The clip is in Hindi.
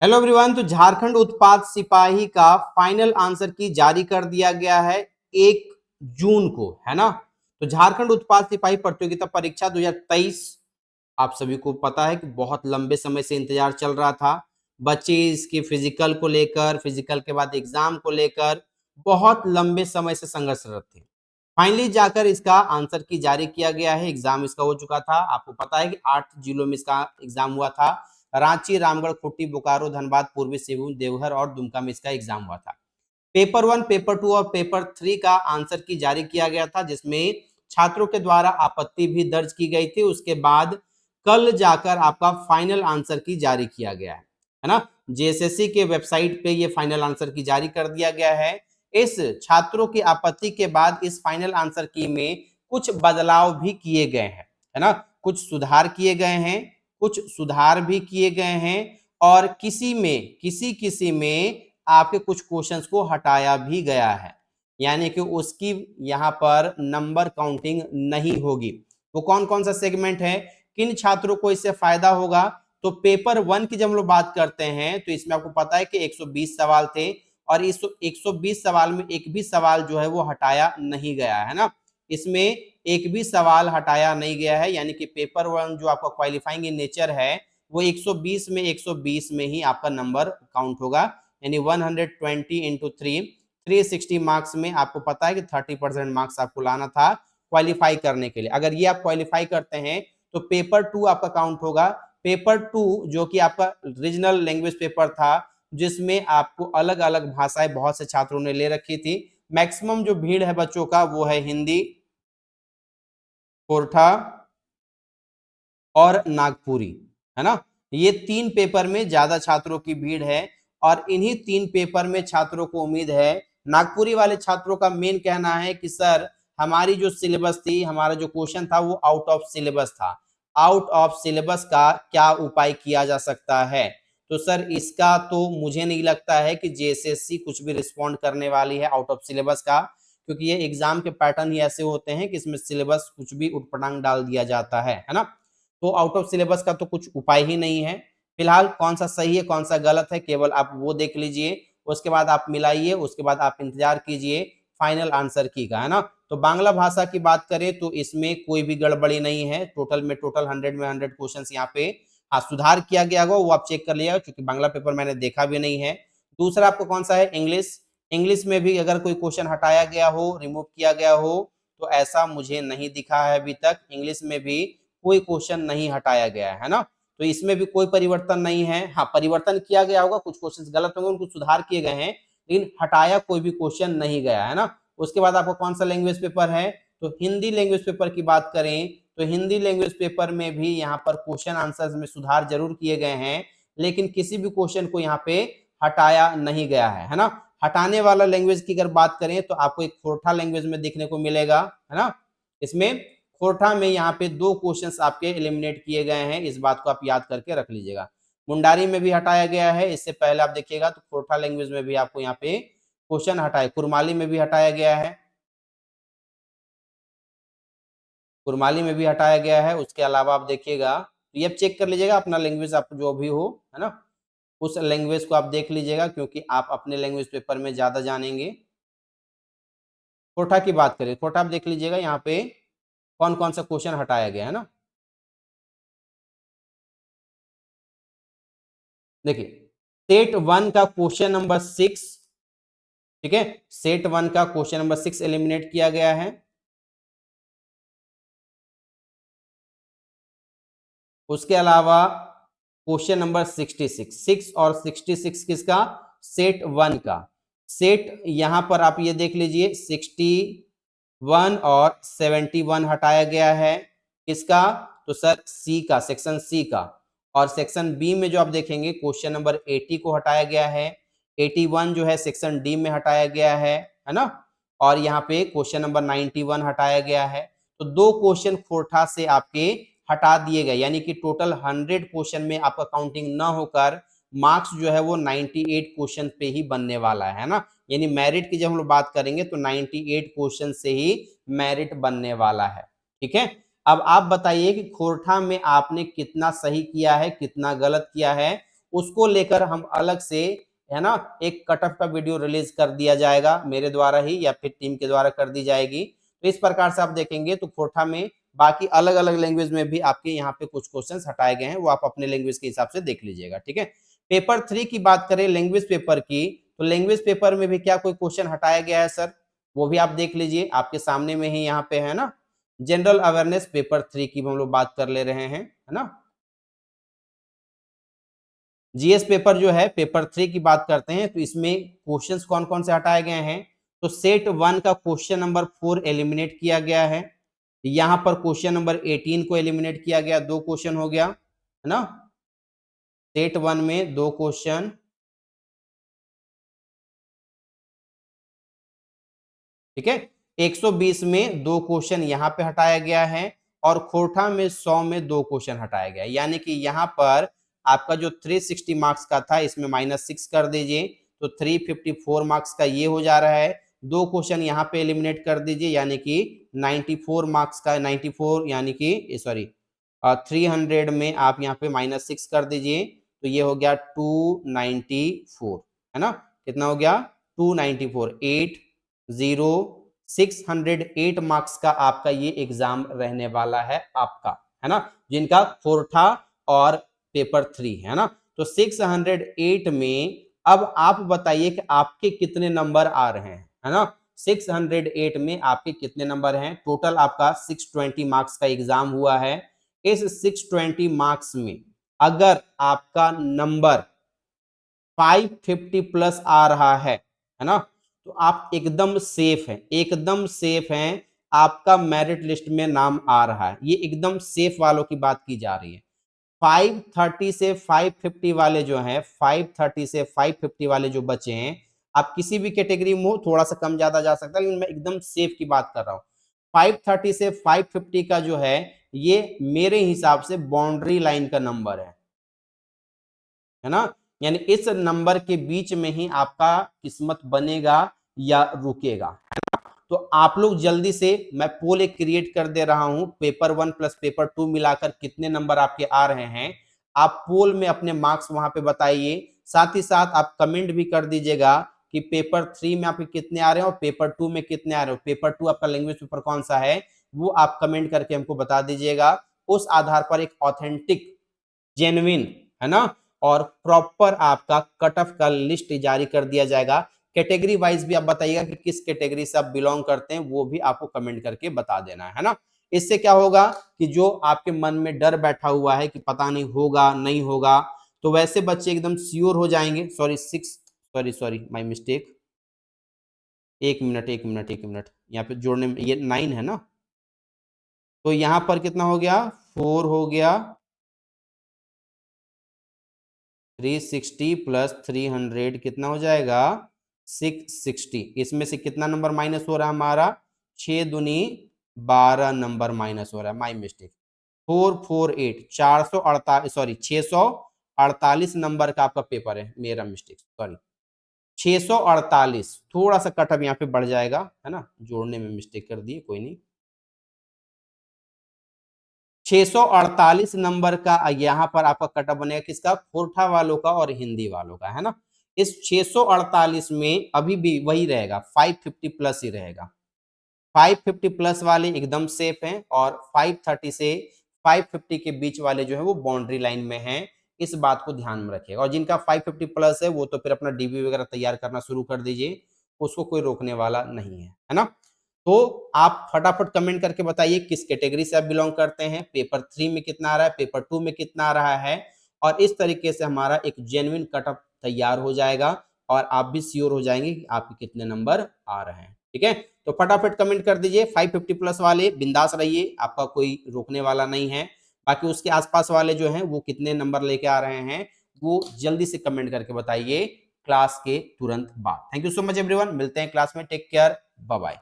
Hello everyone. तो झारखंड उत्पाद सिपाही का फाइनल आंसर की जारी कर दिया गया है 1 जून को, है ना। तो झारखंड उत्पाद सिपाही प्रतियोगिता परीक्षा 2023 आप सभी को पता है कि बहुत लंबे समय से इंतजार चल रहा था। बच्चे इसके फिजिकल को लेकर, फिजिकल के बाद एग्जाम को लेकर बहुत लंबे समय से संघर्षरत थे। फाइनली जाकर इसका आंसर की जारी किया गया है। एग्जाम इसका हो चुका था। आपको पता है कि 8 जिलों में इसका एग्जाम हुआ था। रांची, रामगढ़, खूंटी, बोकारो, धनबाद, पूर्वी सिंहभूम, देवघर और दुमका में इसका एग्जाम हुआ था। पेपर 1, पेपर 2 और पेपर 3 का आंसर की जारी किया गया था, जिसमें छात्रों के द्वारा आपत्ति भी दर्ज की गई थी। उसके बाद कल जाकर आपका फाइनल आंसर की जारी किया गया है ना। जेएसएससी के वेबसाइट पे ये फाइनल आंसर की जारी कर दिया गया है। इस छात्रों की आपत्ति के बाद इस फाइनल आंसर की में कुछ बदलाव भी किए गए हैं, है ना। कुछ सुधार किए गए हैं, कुछ सुधार भी किए गए हैं और किसी किसी में आपके कुछ क्वेश्चंस को हटाया भी गया है, यानी कि उसकी यहाँ पर नंबर काउंटिंग नहीं होगी। वो कौन कौन सा सेगमेंट है, किन छात्रों को इससे फायदा होगा। तो पेपर 1 की जब हम लोग बात करते हैं तो इसमें आपको पता है कि 120 सवाल थे और इस 120 सवाल में एक भी सवाल जो है वो हटाया नहीं गया है ना। इसमें एक भी सवाल हटाया नहीं गया है, यानी कि पेपर 1 जो आपका क्वालिफाइंग इन नेचर है वो 120 में 120 में ही आपका नंबर काउंट होगा, यानी 120 इंटू 360 मार्क्स में आपको पता है कि 30% मार्क्स आपको लाना था क्वालिफाई करने के लिए। अगर ये आप क्वालिफाई करते हैं तो पेपर 2 आपका काउंट होगा। पेपर 2 जो कि आपका रीजनल लैंग्वेज पेपर था, जिसमें आपको अलग अलग भाषाएं बहुत से छात्रों ने ले रखी थी। मैक्सिमम जो भीड़ है बच्चों का वो है हिंदी, कोरठा और नागपुरी, है ना। ये 3 पेपर में ज्यादा छात्रों की भीड़ है और इन्हीं 3 पेपर में छात्रों को उम्मीद है। नागपुरी वाले छात्रों का मेन कहना है कि सर हमारी जो सिलेबस थी, हमारा जो क्वेश्चन था वो आउट ऑफ सिलेबस था। आउट ऑफ सिलेबस का क्या उपाय किया जा सकता है। तो सर इसका तो मुझे नहीं लगता है कि जेएसएससी कुछ भी रिस्पॉन्ड करने वाली है आउट ऑफ सिलेबस का, क्योंकि ये एग्जाम के पैटर्न ही ऐसे होते हैं कि इसमें सिलेबस कुछ भी उटपटांग डाल दिया जाता है ना। तो आउट ऑफ सिलेबस का तो कुछ उपाय ही नहीं है। फिलहाल कौन सा सही है कौन सा गलत है केवल आप वो देख लीजिए, उसके बाद आप मिलाइए, उसके बाद आप इंतजार कीजिए फाइनल आंसर की का, है ना। तो बांग्ला भाषा की बात करें तो इसमें कोई भी गड़बड़ी नहीं है। टोटल में 100 में 100 क्वेश्चन यहाँ पे हाँ सुधार किया गया होगा, वो आप चेक कर लिया, क्योंकि बांग्ला पेपर मैंने देखा भी नहीं है। दूसरा आपको कौन सा है, इंग्लिश। इंग्लिश में भी अगर कोई क्वेश्चन हटाया गया हो, रिमूव किया गया हो, तो ऐसा मुझे नहीं दिखा है अभी तक। इंग्लिश में भी कोई क्वेश्चन नहीं हटाया गया है ना। तो इसमें भी कोई परिवर्तन नहीं है। हाँ परिवर्तन किया गया होगा, कुछ क्वेश्चन गलत होंगे उनको सुधार किए गए हैं, लेकिन हटाया कोई भी क्वेश्चन नहीं गया है ना। उसके बाद आपको कौन सा लैंग्वेज पेपर है, तो हिंदी लैंग्वेज पेपर की बात करें तो हिंदी लैंग्वेज पेपर में भी यहाँ पर क्वेश्चन आंसर्स में सुधार जरूर किए गए हैं, लेकिन किसी भी क्वेश्चन को यहाँ पे हटाया नहीं गया है ना। हटाने वाला लैंग्वेज की अगर बात करें तो आपको एक खोरठा लैंग्वेज में देखने को मिलेगा, है ना। इसमें खोरठा में यहाँ पे 2 क्वेश्चंस आपके एलिमिनेट किए गए हैं, इस बात को आप याद करके रख लीजिएगा। मुंडारी में भी हटाया गया है, इससे पहले आप देखिएगा तो खोरठा लैंग्वेज में भी आपको यहाँ पे क्वेश्चन हटाए, कुरमाली में भी हटाया गया है, कुरमाली में भी हटाया गया है। उसके अलावा आप देखिएगा तो ये आप चेक कर लीजिएगा अपना लैंग्वेज आप जो भी हो, है ना, उस लैंग्वेज को आप देख लीजिएगा, क्योंकि आप अपने लैंग्वेज पेपर में ज्यादा जानेंगे। कोटा की बात करें, कोटा आप देख लीजिएगा यहाँ पे कौन कौन सा क्वेश्चन हटाया गया है ना। देखिए सेट 1 का क्वेश्चन नंबर 6, ठीक है, सेट 1 का क्वेश्चन नंबर 6 एलिमिनेट किया गया है। उसके अलावा क्वेश्चन नंबर 66, 6 और 66 किसका, सेट 1 का। सेट यहां पर आप ये देख लीजिए 61 और 71 हटाया गया है, किसका, तो सर सी का, सेक्शन सी का। और सेक्शन बी में जो आप देखेंगे क्वेश्चन नंबर 80 को हटाया गया है, 81 जो है सेक्शन डी में हटाया गया है ना। और यहाँ पे क्वेश्चन नंबर 91 हटाया गया है। तो 2 क्वेश्चन खोरठा से आपके हटा दिए गए, यानी कि टोटल 100 क्वेश्चन में आपका काउंटिंग न होकर मार्क्स जो है वो 98 क्वेश्चन पे ही बनने वाला है ना। यानी मेरिट की जब हम लोग बात करेंगे तो 98 क्वेश्चन से ही मेरिट बनने वाला है, ठीक है। अब आप बताइए कि खोरठा में आपने कितना सही किया है कितना गलत किया है, उसको लेकर हम अलग से, है ना, एक कट ऑफ का वीडियो रिलीज कर दिया जाएगा मेरे द्वारा ही या फिर टीम के द्वारा कर दी जाएगी। तो इस प्रकार से आप देखेंगे तो कोठा में बाकी अलग अलग लैंग्वेज में भी आपके यहाँ पे कुछ क्वेश्चंस हटाए गए हैं, वो आप अपने लैंग्वेज के हिसाब से देख लीजिएगा, ठीक है। पेपर 3 की बात करें लैंग्वेज पेपर की, तो लैंग्वेज पेपर में भी क्या कोई क्वेश्चन हटाया गया है सर, वो भी आप देख लीजिए, आपके सामने में ही यहाँ पे है ना। जनरल अवेयरनेस पेपर 3 की हम लोग बात कर ले रहे हैं, है ना। जीएस पेपर जो है पेपर 3 की बात करते हैं, तो इसमें क्वेश्चंस कौन कौन से हटाए गए हैं, तो सेट 1 का क्वेश्चन नंबर 4 एलिमिनेट किया गया है। यहां पर क्वेश्चन नंबर 18 को एलिमिनेट किया गया, 2 क्वेश्चन हो गया, है ना। सेट 1 में 2 क्वेश्चन, ठीक है। 120 में 2 क्वेश्चन यहां पे हटाया गया है और खोरठा में 100 में 2 क्वेश्चन हटाया गया है, यानी कि यहां पर आपका जो 360 मार्क्स का था इसमें -6 कर दीजिए, तो 354 मार्क्स का ये हो जा रहा है। 2 क्वेश्चन यहाँ पे एलिमिनेट कर दीजिए, यानी कि 94 मार्क्स का, 94 यानी कि सॉरी 300 में आप यहाँ पे -6 कर दीजिए, तो ये हो गया 294, है ना। कितना हो गया 294, 608 मार्क्स का आपका ये एग्जाम रहने वाला है आपका, है ना, जिनका खोरठा और पेपर 3 है ना। तो 608 में अब आप बताइए कि आपके कितने नंबर आ रहे हैं, है ना। 608 में आपके कितने नंबर हैं, टोटल आपका 620 मार्क्स का एग्जाम हुआ है। इस 620 मार्क्स में अगर आपका नंबर 550 प्लस आ रहा है ना, तो आप एकदम सेफ हैं, एकदम सेफ हैं, आपका मेरिट लिस्ट में नाम आ रहा है, ये एकदम सेफ वालों की बात की जा रही है। 530 से 550 वाले जो हैं, 530 से 550 वाले जो बचे हैं, आप किसी भी कैटेगरी में हो, थोड़ा सा कम ज्यादा जा सकता है, लेकिन मैं एकदम सेफ की बात कर रहा हूँ। 530 से 550 का जो है, ये मेरे हिसाब से बाउंड्री लाइन का नंबर है ना, यानी इस नंबर के बीच में ही आपका किस्मत बनेगा या रुकेगा। तो आप लोग जल्दी से, मैं पोल एक क्रिएट कर दे रहा हूं, पेपर 1 प्लस पेपर 2 मिलाकर कितने नंबर आपके आ रहे हैं, आप पोल में अपने मार्क्स वहां पे बताइए। साथ ही साथ आप कमेंट भी कर दीजिएगा कि पेपर 3 में आपके कितने आ रहे हैं और पेपर 2 में कितने आ रहे हो, पेपर 2 आपका लैंग्वेज पेपर कौन सा है, वो आप कमेंट करके हमको बता दीजिएगा। उस आधार पर एक ऑथेंटिक, जेन्युइन, है ना, और प्रॉपर आपका कट ऑफ का लिस्ट जारी कर दिया जाएगा। कैटेगरी वाइज भी आप बताइएगा कि किस कैटेगरी से आप बिलोंग करते हैं, वो भी आपको कमेंट करके बता देना है ना। इससे क्या होगा कि जो आपके मन में डर बैठा हुआ है कि पता नहीं होगा नहीं होगा, तो वैसे बच्चे एकदम श्योर हो जाएंगे। Sorry 6, sorry sorry my mistake, एक मिनट एक मिनट एक मिनट, यहाँ पे जोड़ने में ये 9 है ना, तो यहाँ पर कितना हो गया, 4 हो गया, 360 प्लस 300 कितना हो जाएगा, 660। इसमें से कितना नंबर माइनस हो रहा है हमारा, 6 दूनी 12 नंबर माइनस हो रहा है, माई मिस्टेक। 448, 448, सॉरी 648 नंबर का आपका पेपर है, मेरा मिस्टेक, सॉरी 648, थोड़ा सा कट अब यहाँ पे बढ़ जाएगा, है ना, जोड़ने में मिस्टेक कर दिए, कोई नहीं। 648 नंबर का यहाँ पर आपका कटअप बनेगा, किसका, खोरठा वालों का और हिंदी वालों का, है ना। इस 648 में अभी भी वही रहेगा, 550 प्लस ही रहेगा। 550 प्लस वाले एकदम सेफ हैं और 530 से 550 के बीच वाले जो है वो बाउंड्री लाइन में हैं, इस बात को ध्यान में रखिएगा। और जिनका 550 प्लस है वो तो फिर अपना डीबी वगैरह तैयार करना शुरू कर दीजिए, उसको कोई रोकने वाला नहीं है ना। तो आप फटाफट कमेंट करके बताइए किस कैटेगरी से आप बिलोंग करते हैं, पेपर 3 में कितना आ रहा है, पेपर 2 में कितना आ रहा है, और इस तरीके से हमारा एक जेन्युइन कटअप तैयार हो जाएगा और आप भी श्योर हो जाएंगे कि आपके कितने नंबर आ रहे हैं, ठीक है। तो फटाफट कमेंट कर दीजिए, 550 प्लस वाले बिंदास रहिए, आपका कोई रोकने वाला नहीं है। बाकी उसके आसपास वाले जो हैं वो कितने नंबर लेके आ रहे हैं, वो जल्दी से कमेंट करके बताइए क्लास के तुरंत बाद। Thank you so much everyone, मिलते हैं क्लास में, टेक केयर, बाय बाय।